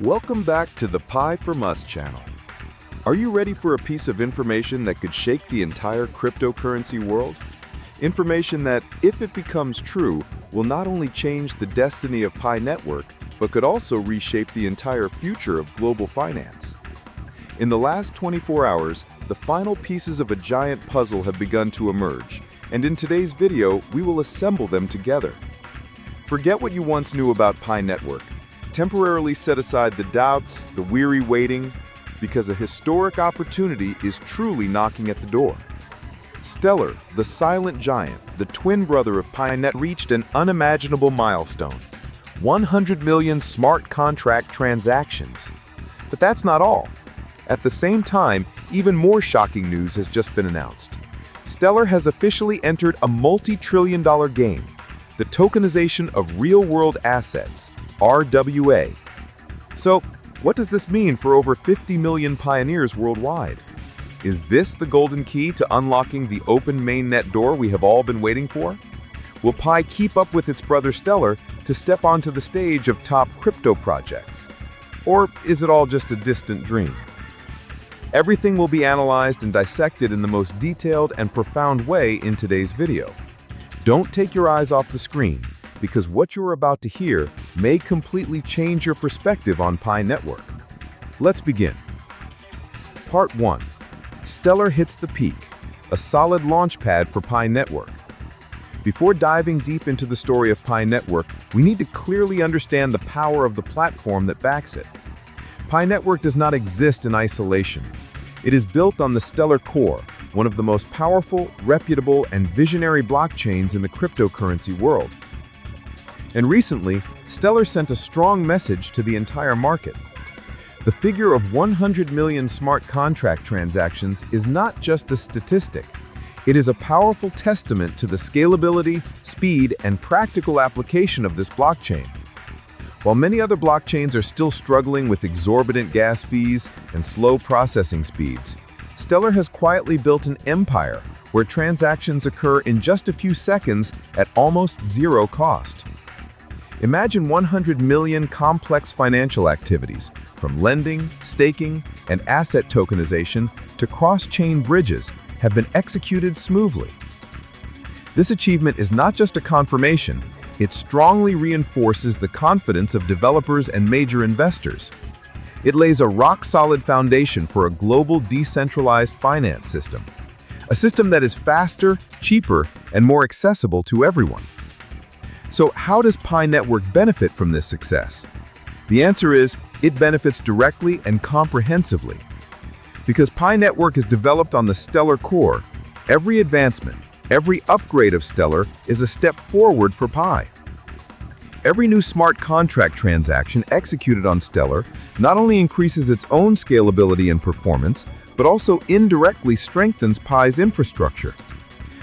Welcome back to the Pi from Us channel. Are you ready for a piece of information that could shake the entire cryptocurrency world? Information that, if it becomes true, will not only change the destiny of Pi Network, but could also reshape the entire future of global finance. In the last 24 hours, the final pieces of a giant puzzle have begun to emerge, and in today's video, we will assemble them together. Forget what you once knew about Pi Network. Temporarily set aside the doubts, the weary waiting, because a historic opportunity is truly knocking at the door. Stellar, the silent giant, the twin brother of Pi Net, reached an unimaginable milestone: 100 million smart contract transactions. But that's not all. At the same time, even more shocking news has just been announced. Stellar has officially entered a multi-trillion-dollar game, the tokenization of real-world assets, RWA. So, what does this mean for over 50 million pioneers worldwide? Is this the golden key to unlocking the Open Mainnet door we have all been waiting for? Will Pi keep up with its brother Stellar to step onto the stage of top crypto projects? Or is it all just a distant dream? Everything will be analyzed and dissected in the most detailed and profound way in today's video. Don't take your eyes off the screen, because what you're about to hear may completely change your perspective on Pi Network. Let's begin. Part 1. Stellar hits the peak, a solid launchpad for Pi Network. Before diving deep into the story of Pi Network, we need to clearly understand the power of the platform that backs it. Pi Network does not exist in isolation. It is built on the Stellar core, one of the most powerful, reputable, and visionary blockchains in the cryptocurrency world. And recently, Stellar sent a strong message to the entire market. The figure of 100 million smart contract transactions is not just a statistic. It is a powerful testament to the scalability, speed, and practical application of this blockchain. While many other blockchains are still struggling with exorbitant gas fees and slow processing speeds, Stellar has quietly built an empire where transactions occur in just a few seconds at almost zero cost. Imagine 100 million complex financial activities, from lending, staking, and asset tokenization to cross-chain bridges, have been executed smoothly. This achievement is not just a confirmation, it strongly reinforces the confidence of developers and major investors. It lays a rock-solid foundation for a global decentralized finance system, a system that is faster, cheaper, and more accessible to everyone. So how does Pi Network benefit from this success? The answer is, it benefits directly and comprehensively. Because Pi Network is developed on the Stellar core, every advancement, every upgrade of Stellar is a step forward for Pi. Every new smart contract transaction executed on Stellar not only increases its own scalability and performance, but also indirectly strengthens Pi's infrastructure.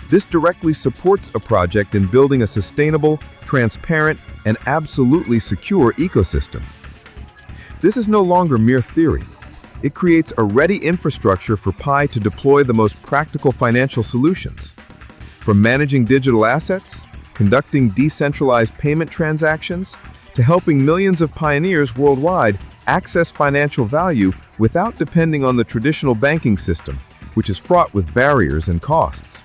This directly supports a project in building a sustainable, transparent, and absolutely secure ecosystem. This is no longer mere theory. It creates a ready infrastructure for Pi to deploy the most practical financial solutions. From managing digital assets, conducting decentralized payment transactions, to helping millions of pioneers worldwide access financial value without depending on the traditional banking system, which is fraught with barriers and costs.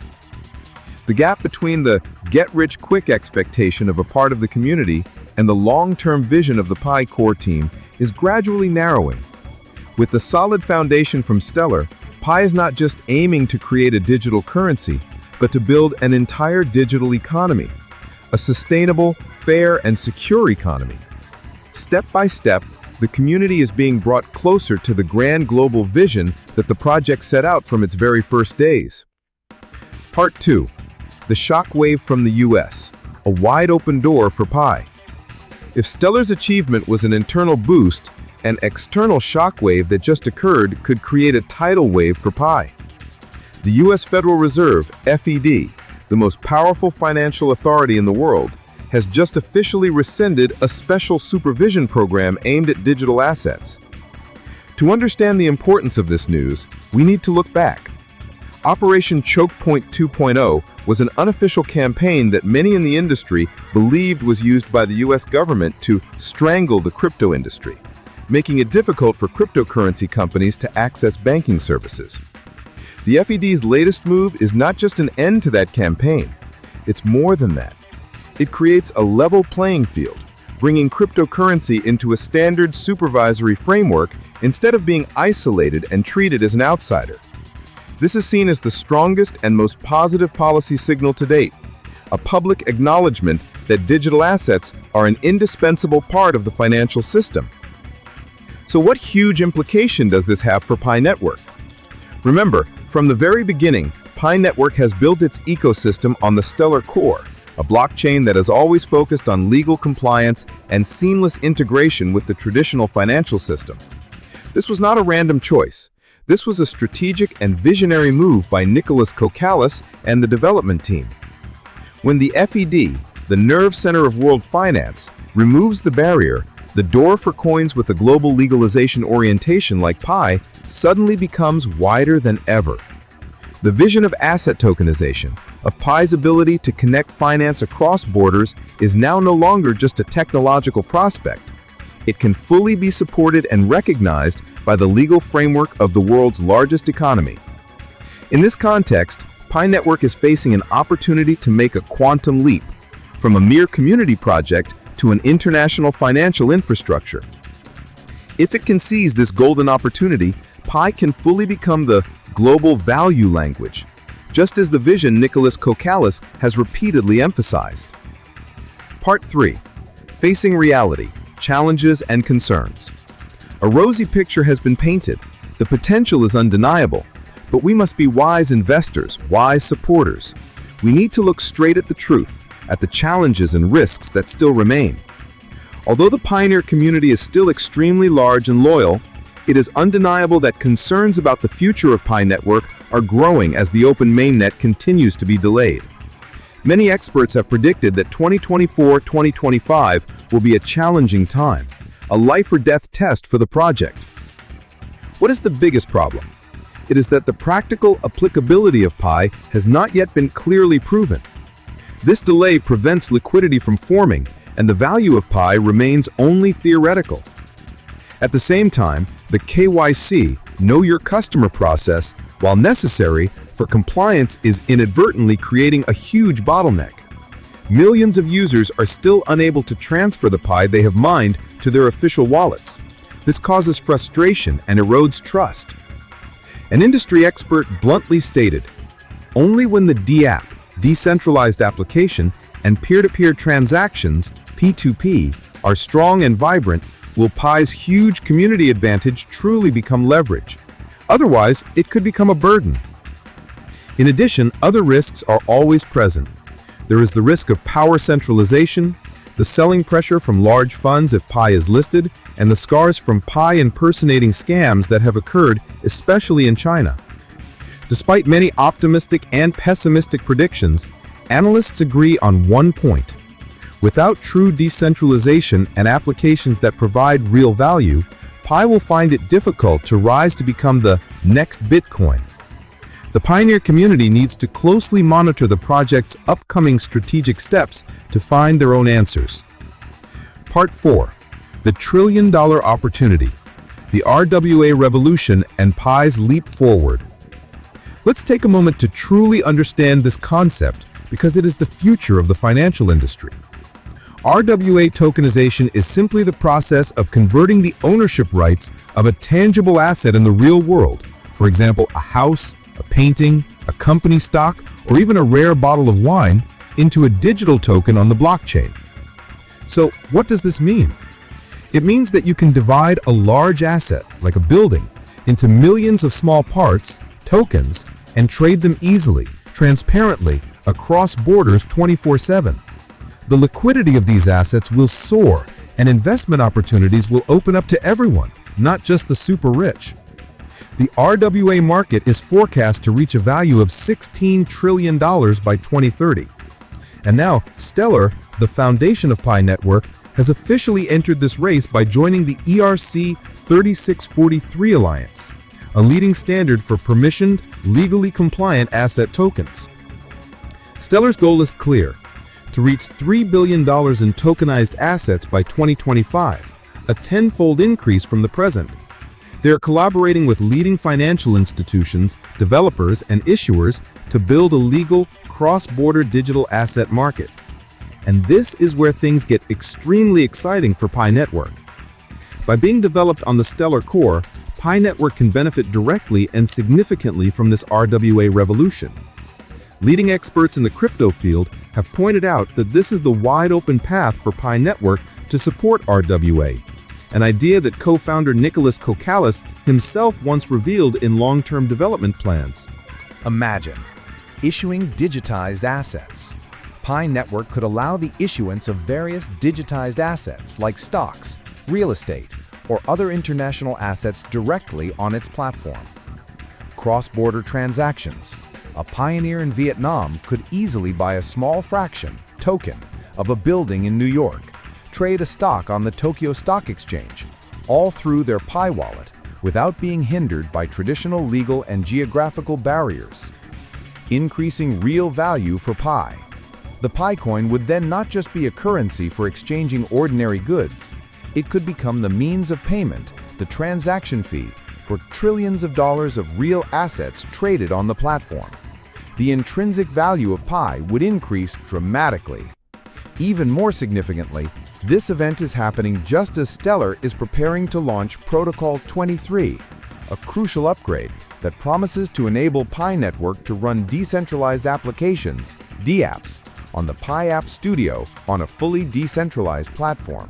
The gap between the get-rich-quick expectation of a part of the community and the long-term vision of the Pi core team is gradually narrowing. With the solid foundation from Stellar, Pi is not just aiming to create a digital currency, but to build an entire digital economy, a sustainable, fair, and secure economy. Step by step, the community is being brought closer to the grand global vision that the project set out from its very first days. Part 2. The shockwave from the US, a wide open door for Pi. If Stellar's achievement was an internal boost, an external shockwave that just occurred could create a tidal wave for Pi. The US Federal Reserve, FED, the most powerful financial authority in the world, has just officially rescinded a special supervision program aimed at digital assets. To understand the importance of this news, we need to look back. Operation Choke Point 2.0 was an unofficial campaign that many in the industry believed was used by the US government to strangle the crypto industry. making it difficult for cryptocurrency companies to access banking services. The FED's latest move is not just an end to that campaign. It's more than that. It creates a level playing field, bringing cryptocurrency into a standard supervisory framework instead of being isolated and treated as an outsider. This is seen as the strongest and most positive policy signal to date, a public acknowledgement that digital assets are an indispensable part of the financial system. So what huge implication does this have for Pi Network? Remember, from the very beginning, Pi Network has built its ecosystem on the Stellar core, a blockchain that has always focused on legal compliance and seamless integration with the traditional financial system. This was not a random choice. This was a strategic and visionary move by Nicholas Kokalis and the development team. When the FED, the nerve center of world finance, removes the barrier, the door for coins with a global legalization orientation like Pi suddenly becomes wider than ever. The vision of asset tokenization, of Pi's ability to connect finance across borders, is now no longer just a technological prospect. It can fully be supported and recognized by the legal framework of the world's largest economy. In this context, Pi Network is facing an opportunity to make a quantum leap, from a mere community project to an international financial infrastructure. If it can seize this golden opportunity, Pi can fully become the global value language, just as the vision Nicholas Kokalis has repeatedly emphasized. Part 3. Facing reality, challenges and concerns. A rosy picture has been painted. The potential is undeniable, but we must be wise investors, wise supporters. We need to look straight at the truth, at the challenges and risks that still remain. Although the pioneer community is still extremely large and loyal, it is undeniable that concerns about the future of Pi Network are growing as the Open Mainnet continues to be delayed. Many experts have predicted that 2024-2025 will be a challenging time, a life-or-death test for the project. What is the biggest problem? It is that the practical applicability of Pi has not yet been clearly proven. This delay prevents liquidity from forming, and the value of Pi remains only theoretical. At the same time, the KYC, Know Your Customer process, while necessary for compliance, is inadvertently creating a huge bottleneck. Millions of users are still unable to transfer the Pi they have mined to their official wallets. This causes frustration and erodes trust. An industry expert bluntly stated, "Only when the DApp, decentralized application, and peer-to-peer transactions, P2P, are strong and vibrant will Pi's huge community advantage truly become leverage. Otherwise, it could become a burden." In addition, other risks are always present. There is the risk of power centralization, the selling pressure from large funds if Pi is listed, and the scars from Pi impersonating scams that have occurred, especially in China. Despite many optimistic and pessimistic predictions, analysts agree on one point. Without true decentralization and applications that provide real value, Pi will find it difficult to rise to become the next Bitcoin. The pioneer community needs to closely monitor the project's upcoming strategic steps to find their own answers. Part 4. The trillion-dollar opportunity, the RWA revolution and Pi's leap forward. Let's take a moment to truly understand this concept because it is the future of the financial industry. RWA tokenization is simply the process of converting the ownership rights of a tangible asset in the real world, for example, a house, a painting, a company stock, or even a rare bottle of wine, into a digital token on the blockchain. So, what does this mean? It means that you can divide a large asset, like a building, into millions of small parts, tokens, and trade them easily, transparently, across borders 24/7. The liquidity of these assets will soar, and investment opportunities will open up to everyone, not just the super rich. The RWA market is forecast to reach a value of $16 trillion by 2030. And now, Stellar, the foundation of Pi Network, has officially entered this race by joining the ERC 3643 Alliance, a leading standard for permissioned, legally compliant asset tokens. Stellar's goal is clear: to reach $3 billion in tokenized assets by 2025, a tenfold increase from the present. They are collaborating with leading financial institutions, developers, and issuers to build a legal, cross-border digital asset market. And this is where things get extremely exciting for Pi Network. By being developed on the Stellar core, Pi Network can benefit directly and significantly from this RWA revolution. Leading experts in the crypto field have pointed out that this is the wide-open path for Pi Network to support RWA, an idea that co-founder Nicholas Kokalis himself once revealed in long-term development plans. Imagine issuing digitized assets. Pi Network could allow the issuance of various digitized assets like stocks, real estate, or other international assets directly on its platform. Cross-border transactions. A pioneer in Vietnam could easily buy a small fraction, token, of a building in New York, trade a stock on the Tokyo Stock Exchange, all through their Pi wallet, without being hindered by traditional legal and geographical barriers. Increasing real value for Pi. The Pi coin would then not just be a currency for exchanging ordinary goods, it could become the means of payment, the transaction fee, for trillions of dollars of real assets traded on the platform. The intrinsic value of Pi would increase dramatically. Even more significantly, this event is happening just as Stellar is preparing to launch Protocol 23, a crucial upgrade that promises to enable Pi Network to run decentralized applications, DApps, on the Pi App Studio on a fully decentralized platform.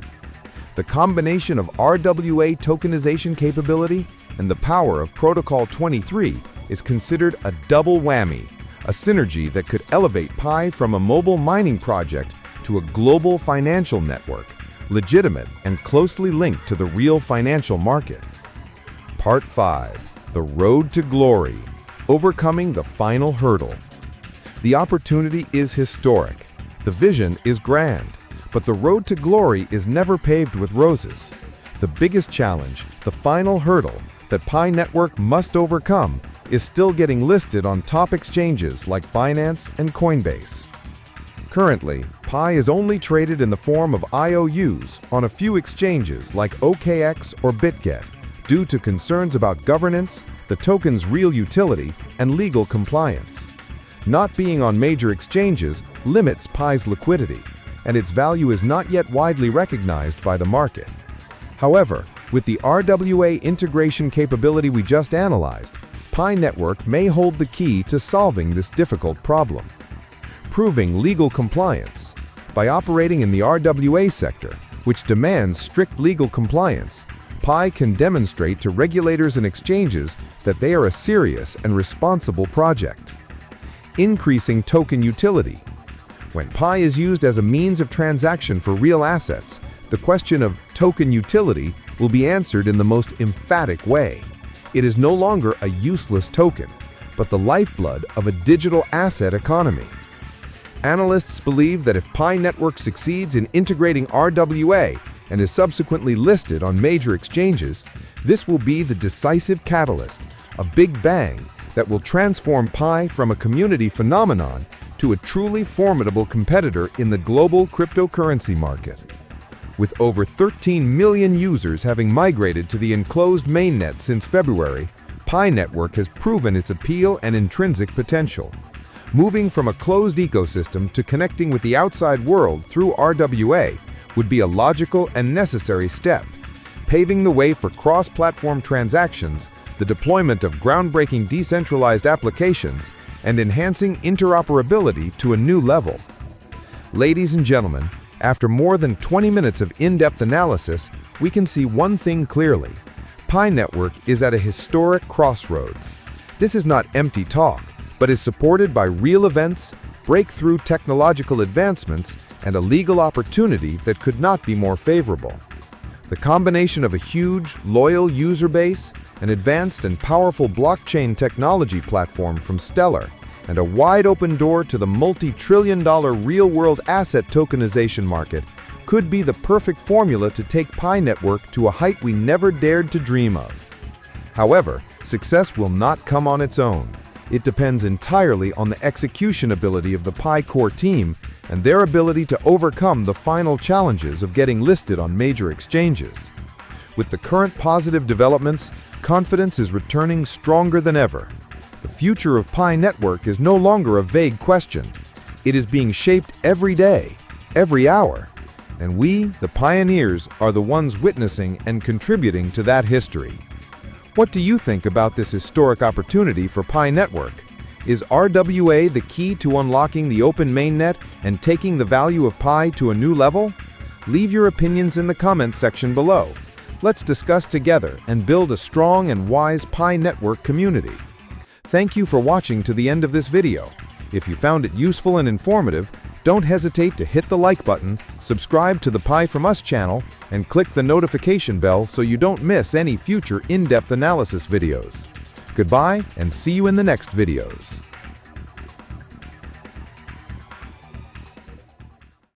The combination of RWA tokenization capability and the power of Protocol 23 is considered a double whammy, a synergy that could elevate Pi from a mobile mining project to a global financial network, legitimate and closely linked to the real financial market. Part 5. The Road to Glory. Overcoming the final hurdle. The opportunity is historic. The vision is grand. But the road to glory is never paved with roses. The biggest challenge, the final hurdle, that Pi Network must overcome is still getting listed on top exchanges like Binance and Coinbase. Currently, Pi is only traded in the form of IOUs on a few exchanges like OKX or BitGet due to concerns about governance, the token's real utility, and legal compliance. Not being on major exchanges limits Pi's liquidity, and its value is not yet widely recognized by the market. However, with the RWA integration capability we just analyzed, Pi Network may hold the key to solving this difficult problem. Proving legal compliance. By operating in the RWA sector, which demands strict legal compliance, Pi can demonstrate to regulators and exchanges that they are a serious and responsible project. Increasing token utility. When Pi is used as a means of transaction for real assets, the question of token utility will be answered in the most emphatic way. It is no longer a useless token, but the lifeblood of a digital asset economy. Analysts believe that if Pi Network succeeds in integrating RWA and is subsequently listed on major exchanges, this will be the decisive catalyst, a big bang that will transform Pi from a community phenomenon to a truly formidable competitor in the global cryptocurrency market. With over 13 million users having migrated to the enclosed mainnet since February, Pi Network has proven its appeal and intrinsic potential. Moving from a closed ecosystem to connecting with the outside world through RWA would be a logical and necessary step, paving the way for cross-platform transactions, the deployment of groundbreaking decentralized applications, and enhancing interoperability to a new level. Ladies and gentlemen, after more than 20 minutes of in-depth analysis, we can see one thing clearly. Pi Network is at a historic crossroads. This is not empty talk, but is supported by real events, breakthrough technological advancements, and a legal opportunity that could not be more favorable. The combination of a huge, loyal user base, an advanced and powerful blockchain technology platform from Stellar, and a wide-open door to the multi-trillion-dollar real-world asset tokenization market could be the perfect formula to take Pi Network to a height we never dared to dream of. However, success will not come on its own. It depends entirely on the execution ability of the Pi core team and their ability to overcome the final challenges of getting listed on major exchanges. With the current positive developments, confidence is returning stronger than ever. The future of Pi Network is no longer a vague question. It is being shaped every day, every hour. And we, the pioneers, are the ones witnessing and contributing to that history. What do you think about this historic opportunity for Pi Network? Is RWA the key to unlocking the Open Mainnet and taking the value of Pi to a new level? Leave your opinions in the comments section below. Let's discuss together and build a strong and wise Pi Network community. Thank you for watching to the end of this video. If you found it useful and informative, don't hesitate to hit the like button, subscribe to the Pi From Us channel, and click the notification bell so you don't miss any future in-depth analysis videos. Goodbye, and see you in the next videos.